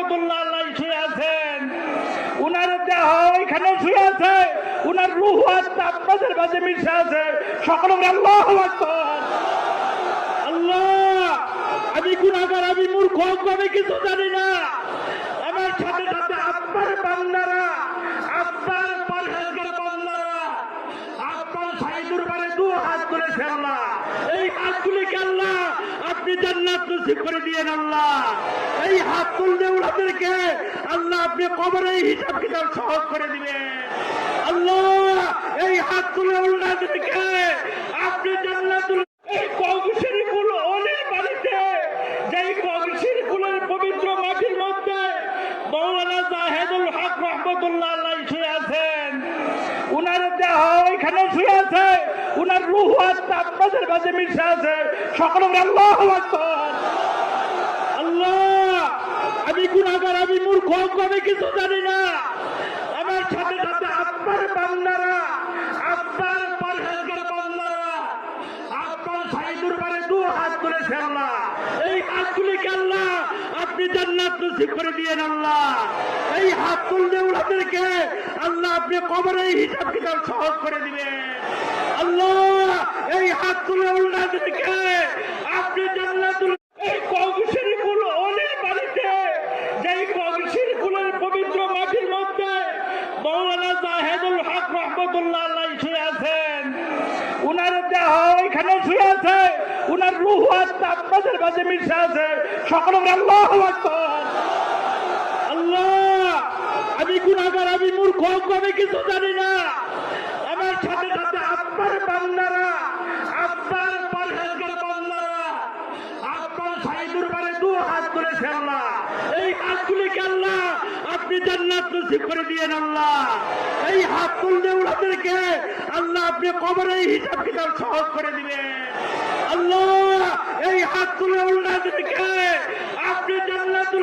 রহমতুল্লাহ আলাইহি শুয়ে আছেন, উনার দেহ এখানে শুয়ে আছে, উনার রূহ আত্মা আপনাদের মাঝে মিশে আছে। সকলে আল্লাহু আকবার। আল্লাহ, আমি গুনাহগার, আমি মূর্খ, আমি কিছু জানি না। আমার সাথে সাথে আপনার বান্দারা, আপনার পরহেজগার বান্দারা, আপনার সাইদুর বারে দু হাত তুলেছে আল্লাহ। এই হাতগুলিকে আল্লাহ আপনি জান্নাত নসিব করে দিয়েন আল্লাহ। এই হাত তুললে ওনাদেরকে আল্লাহ আপনি কবরে হিসাব কিতাব সহজ করে দিবেন আল্লাহ। এই হাত তুলে ওনাদেরকে আপনি জান্নাতুল, এই কৌশলী ফুল অলির বাড়িতে, যেই কৌশলী ফুলের পবিত্র মাটির মধ্যে মৌলানা জাহেদুল হক রহমতুল্লাহ আলাইহি শুয়ে আছেন, উনার দেহ এখানে শুয়ে আছে, উনার রূহ আত্মা আপনাদের মাঝে মিশে আছে। সকলে আল্লাহু আকবার। আল্লাহ, আমি গুনাহগার, আমি মূর্খ, আমি কিছু জানি না। আমার সাথে সাথে আপনার বান্দারা, আপনার পরহেজগার বান্দারা, আপনার সাইদুর বারে দু হাত তুলেছে আল্লাহ। এই হাতগুলিকে আল্লাহ আপনি জান্নাত নসিব করে দিয়েন আল্লাহ। এই হাত তুললে ওনাদেরকে আল্লাহ আপনি কবরে হিসাব কিতাব সহজ করে দিবেন আল্লাহ। এই হাত তুলে ওনাদেরকে আপনি জান্নাতুল, এই কৌশলী ফুল অলির বাড়িতে, যেই কৌশলী ফুলের পবিত্র মাটির মধ্যে মৌলানা জাহেদুল হক রহমতুল্লাহ আলাইহি শুয়ে আছেন, উনার দেহ এখানে শুয়ে আছে, উনার রূহ আত্মা আপনাদের মাঝে মিশে আছে। সকলে আল্লাহু আকবার। আল্লাহ, আমি গুনাহগার, আমি মূর্খ, আমি কিছু জানি না। আমার সাথে সাথে আপনার বান্দারা, আপনার পরহেজগার বান্দারা, আপনার সাইদুর বারে দু হাত তুলেছে আল্লাহ। এই হাতগুলিকে আল্লাহ আপনি জান্নাত নসিব করে দিয়েন আল্লাহ। এই হাত তুললে ওনাদেরকে আল্লাহ আপনি কবরে হিসাব কিতাব সহজ করে দিবেন আল্লাহ। এই হাত তুলে ওনাদেরকে আপনি